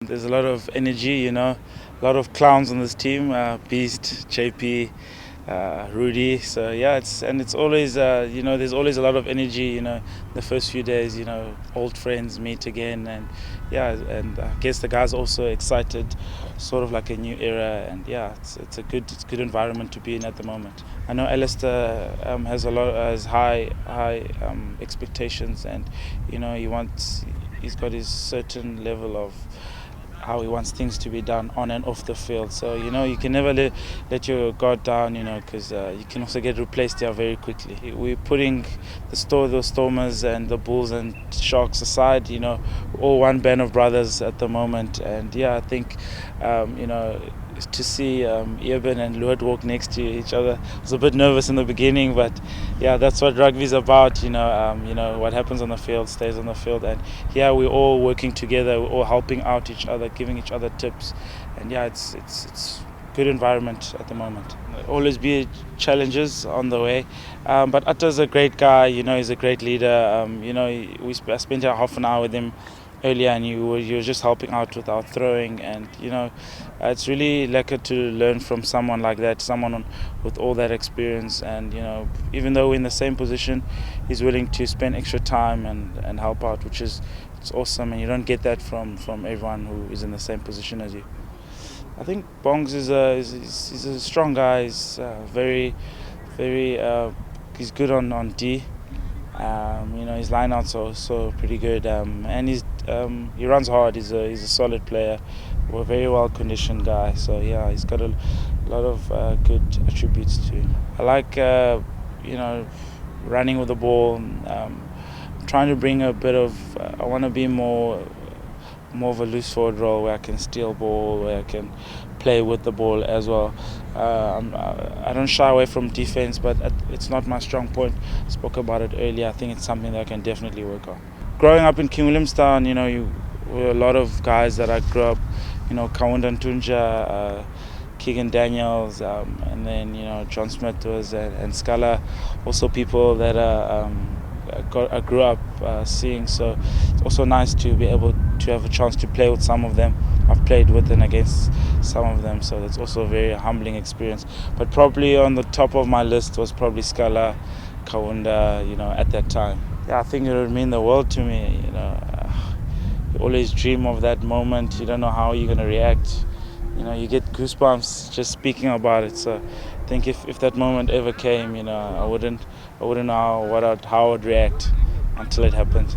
There's a lot of energy, a lot of clowns on this team. Beast, JP, Rudy. So yeah, it's always there's always a lot of energy. The first few days, old friends meet again, and yeah, and I guess the guys are also excited, sort of like a new era, and yeah, it's a good environment to be in at the moment. I know Alistair has high expectations, and he's got his certain level of how he wants things to be done on and off the field. So you can never let your guard down, because you can also get replaced here very quickly. We're putting the Stormers and the Bulls and Sharks aside. We're all one band of brothers at the moment, and yeah, I think to see Eben and Luad walk next to each other. I was a bit nervous in the beginning, but yeah, that's what rugby's about. What happens on the field stays on the field, and yeah, we're all working together, we're all helping out each other, giving each other tips, and yeah, it's good environment at the moment. Always be challenges on the way, but Atta's a great guy. He's a great leader. I spent half an hour with him earlier, and you were just helping out with our throwing, and it's really lekker to learn from someone like that, someone with all that experience, and even though we're in the same position, he's willing to spend extra time and help out, which is it's awesome, and you don't get that from everyone who is in the same position as you. I think Bongs is a strong guy. He's very he's good on D. His lineouts are also pretty good, and he runs hard. He's a solid player. We're a very well conditioned guy. So yeah, he's got a lot of good attributes to him. I like running with the ball. Trying to bring a bit of. I want to be more of a loose forward role where I can steal ball, where I can play with the ball as well. I don't shy away from defense, but it's not my strong point. I spoke about it earlier. I think it's something that I can definitely work on. Growing up in King Williamstown, were a lot of guys that I grew up, Kaunda Ntunja, Keegan Daniels, and then John Smith was, and Scarra, also people that I grew up seeing. So it's also nice to be able to have a chance to play with some of them. I've played with and against some of them, so that's also a very humbling experience. But probably on the top of my list was probably Scarra, Kaunda, at that time. Yeah, I think it would mean the world to me. You always dream of that moment. You don't know how you're going to react. You get goosebumps just speaking about it. So I think if that moment ever came, I wouldn't know how I'd react until it happened.